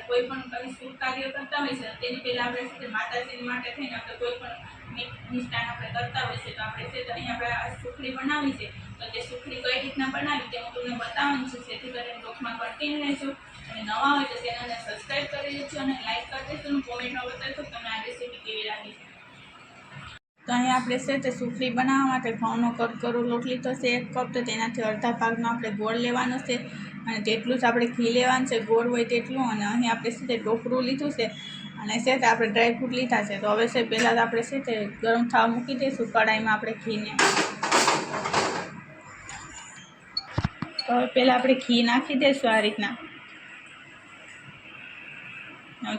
કોઈ પણ કંઈ શુભ કાર્ય કરતા હોય છે તેની પહેલાં આપણે છે તે માતાજી માટે થઈને આપણે કોઈ પણ મિષ્ટાન આપણે કરતા હોય છે તો આપણે છે તો અહીં આપણે સુખડી બનાવી છે તો તે સુખડી કઈ રીતના બનાવી તે હું તમને બતાવવાની છું જેથી કરીને બ્લોગમાં કન્ટિન્યુ રહેજો અને નવા હોય તો ચેનલને સબસ્ક્રાઈબ કરી દેજો અને લાઈક કરી દેજો અને કોમેન્ટમાં બતાવજો તમને આ રેસીપી કેવી લાગી છે। તો અહીં આપણે છે તે સુખડી બનાવવા માટે ઘઉંનો કરકરો લોટ લીધો છે 1 કપ તો તેનાથી અડધા ભાગનો આપણે ગોળ લેવાનો છે અને તેટલું જ આપણે ઘી લેવાનું છે ગોળ હોય તેટલું અને અહીં આપણે છે તે ટોપરું લીધું છે અને છે તે આપણે ડ્રાયફ્રૂટ લીધા છે તો હવે છે પહેલાં આપણે છે તે ગરમ થવા મૂકી દઈશું કડાઈમાં આપણે ઘીને તો હવે પહેલાં આપણે ઘી નાખી દઈશું આ રીતના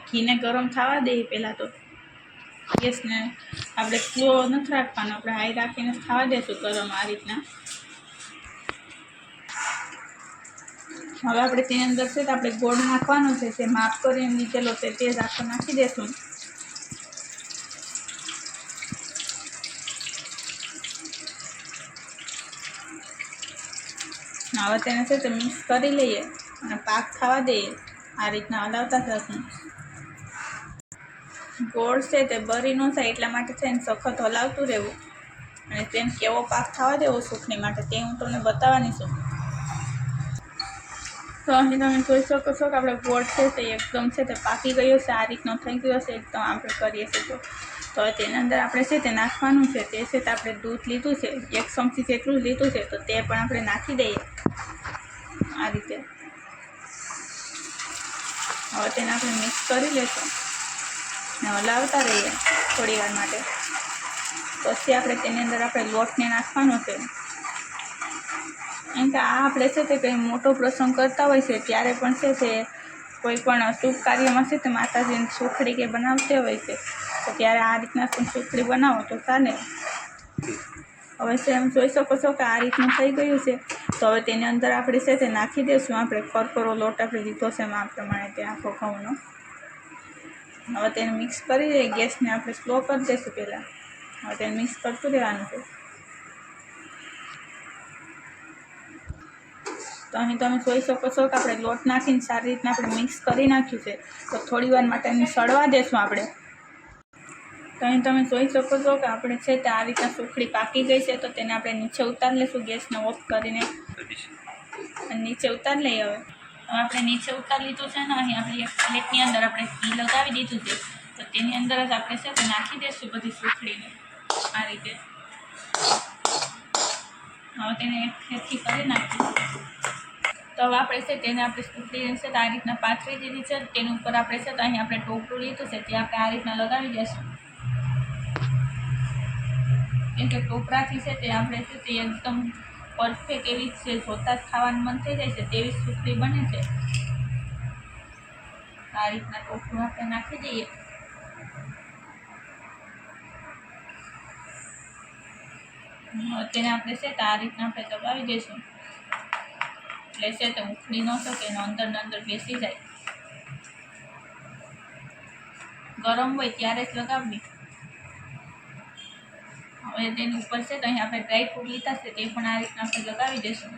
ઘીને ગરમ થવા દઈએ પહેલાં તો ગેસને આપણે સ્લો નથી રાખવાનો આપણે હાઈ રાખીને થવા દઈશું ગરમ આ રીતના હવે આપણે તેની અંદર છે તો આપણે ગોળ નાખવાનો છે જે માપ કરીને લીધેલો છે તે જ આપણે નાખી દઈશું હવે તેને છે તે મિક્સ કરી લઈએ અને પાક થવા દઈએ આ રીતના હલાવતા જશું ગોળ છે તે બરી ન થાય એટલા માટે થઈને સખત હલાવતું રહેવું અને તેને કેવો પાક થવા દેવો સુખડી માટે તે હું તમને બતાવવાની છું તો અહીં તમે જોઈ શકો છો કે આપણે ગોળ છે તે એકદમ છે તે પાકી ગયો છે આ રીતનો થઈ ગયો છે એકદમ આપણે કરીએ છીએ તો તેની અંદર આપણે છે તે નાખવાનું છે તે છે તે આપણે દૂધ લીધું છે 1 ચમચી જેટલું લીધું છે તો તે પણ આપણે નાખી દઈએ આ રીતે હવે તેને આપણે મિક્સ કરી લઈશું ને હલાવતા રહીએ થોડી વાર માટે પછી આપણે તેની અંદર આપણે લોટને નાખવાનો છે એમ કે આ આપણે છે તે કંઈ મોટો પ્રસંગ કરતા હોય છે ત્યારે પણ છે તે કોઈ પણ શુભ કાર્યમાં છે તે માતાજીની સુખડી કે બનાવતી હોય છે તો ત્યારે આ રીતના પણ સુખડી બનાવો તો ચાલે હવે છે એમ જોઈ શકો છો કે આ રીતનું થઈ ગયું છે તો હવે તેની અંદર આપણે છે તે નાખી દઈશું આપણે કરકરો લોટ આપણે લીધો છે માપ પ્રમાણે તે આખો ઘઉંનો હવે તેને મિક્સ કરી દઈએ ગેસને આપણે સ્લો કરી દઈશું પહેલાં હવે તેને મિક્સ કરતું રહેવાનું છે તો અહીં તમે જોઈ શકો છો કે આપણે લોટ નાખીને સારી રીતના આપણે મિક્સ કરી નાખ્યું છે તો થોડી વાર માટે એને સળવા દેશું આપણે તો અહીં તમે જોઈ શકો છો કે આપણે છે તે આ રીતના સુખડી પાકી ગઈ છે તો તેને આપણે નીચે ઉતારી લઈશું ગેસને ઓફ કરીને અને નીચે ઉતારી લઈએ હવે આપણે નીચે ઉતારી લીધું છે ને અહીં આપણી એક પ્લેટની અંદર આપણે ઘી લગાવી દીધું છે તો તેની અંદર જ આપણે છે તે નાખી દઈશું બધી સુખડીને આ રીતે હવે તેને એક ખેતી કરી નાખીશું તો હવે આપણે છે તેને આપણે સુખડીને છે આ રીતના પાથરી દીધી છે તેની ઉપર આપણે છે તો અહીં આપણે ટોપરું લીધું છે તે આપણે આ રીતના લગાવી દઈશું કેમ કે ટોપરાથી છે તે આપણે છે તે એકદમ પરફેક્ટ એવી છે જોતાં જ ખાવાનું મન થઈ જાય છે તેવી સુખડી બને છે આ રીતના ટોપરું આપણે નાખી દઈએ તેને આપણે છે તો આ રીતના આપણે દબાવી દઈશું એટલે છે તો ઉખડી ન શકે એનો અંદર ને અંદર બેસી જાય ગરમ હોય ત્યારે જ લગાવવી હવે તેની ઉપર છે તો અહીં આપણે ડ્રાય ફ્રૂટ લીધા છે તે પણ આ રીતના આપણે લગાવી દઈશું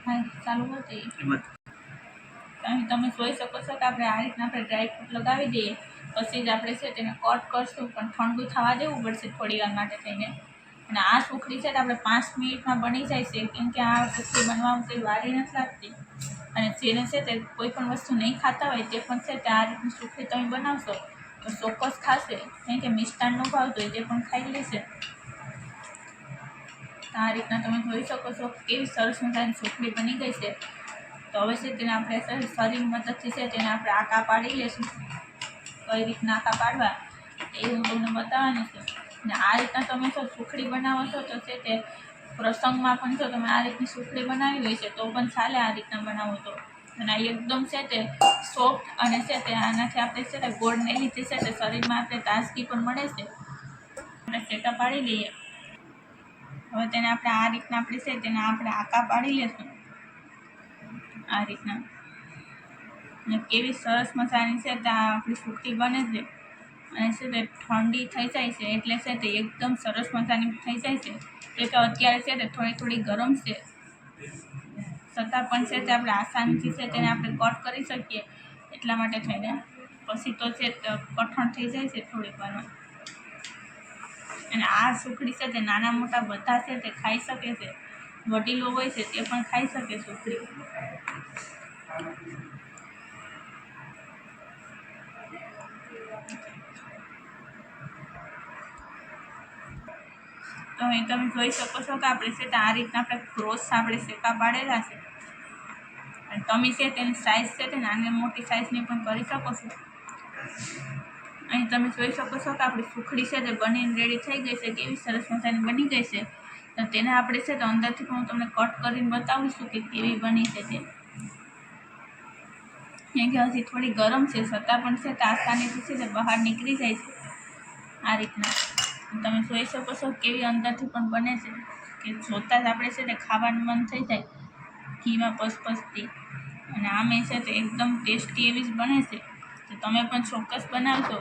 હા ચાલુ કરી દઈએ અહીં તમે જોઈ શકો છો કે આપણે આ રીતના આપણે ડ્રાય ફ્રૂટ લગાવી દઈએ પછી જ આપણે છે તેને કટ કરશું પણ ઠંડુ થવા દેવું પડશે થોડી વાર માટે થઈને અને આ સુખડી છે તો આપણે 5 મિનિટમાં બની જાય છે કેમ કે આ સુખડી બનવામાં કંઈ વારી નથી લાગતી અને જેને છે તે કોઈ પણ વસ્તુ નહીં ખાતા હોય તે પણ છે તે આ રીતની સુખડી તમે બનાવશો તો ચોક્કસ ખાશે કેમ કે મિષ્ટાન ન ભાવતું હોય તે પણ ખાઈ લેશે આ રીતના તમે જોઈ શકો છો કેવી સરસ મજાની સુખડી બની ગઈ છે તો હવે છે તેને આપણે શરીર મદદથી છે તેને આપણે આકા પાડી લઈશું કઈ રીતના આકા પાડવા એ હું તમને બતાવવાની છું અને આ રીતના તમે જો સુખડી બનાવો છો તો છે તે પ્રસંગમાં પણ જો તમે આ રીતની સુખડી બનાવી હોય છે તો પણ ચાલે આ રીતના બનાવો તો અને આ એકદમ છે તે સોફ્ટ અને છે તે આનાથી આપણે છે તે ગોળને લીધે છે તે શરીરમાં આપણે તાજગી પણ મળે છે આપણે સેટા પાડી લઈએ હવે તેને આપણે આ રીતના આપણે છે તેને આપણે આકા પાડી લઈશું આ રીતના અને કેવી સરસ મજાની છે તે આપણી સુખડી બને છે અને છે તે ઠંડી થઈ જાય છે એટલે છે તે એકદમ સરસ મજાની થઈ જાય છે એ તો અત્યારે છે તે થોડી ગરમ છે છતાં પણ છે તે આપણે આસાનીથી છે તેને આપણે કટ કરી શકીએ એટલા માટે થઈને પછી તો છે કઠણ થઈ જાય છે થોડીક વારમાં. અને આ સુખડી છે તે નાના મોટા બધા છે તે ખાઈ શકે છે, વડીલો હોય છે તે પણ ખાઈ શકે સુખડી. તો અહીં તમે જોઈ શકો છો કે આપણે છે તે આ રીતના આપણે ક્રોસ આપણે શેકા પાડેલા છે. અને તમે છે તેની સાઇઝ છે તે નાની મોટી સાઇઝની પણ કરી શકો છો. અહીં તમે જોઈ શકો છો કે આપણી સુખડી છે તે બનીને રેડી થઈ ગઈ છે, કેવી સરસ મજાની બની ગઈ છે. તો તેને આપણે છે તો અંદરથી પણ હું તમને કટ કરીને બતાવું છું કે કેવી બની છે તે. કેમ કે હજી થોડી ગરમ છે છતાં પણ છે તે આસાનીથી છે તે બહાર નીકળી જાય છે આ રીતના. તમે જોઈ શકો છો કેવી અંદરથી પણ બને છે કે જોતાં જ આપણે છે તે ખાવાનું મન થઈ જાય ઘીમાં પસપસતી. અને આમે છે તે એકદમ ટેસ્ટી એવી જ બને છે. તો તમે પણ ચોક્કસ બનાવજો.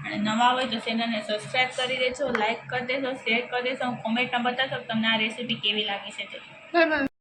અને નવા હોય તો ચેનલને સબસ્ક્રાઈબ કરી દેજો, લાઇક કરી દેજો, શેર કરી દેજો, કોમેન્ટમાં બતાવજો તમને આ રેસીપી કેવી લાગી છે તે.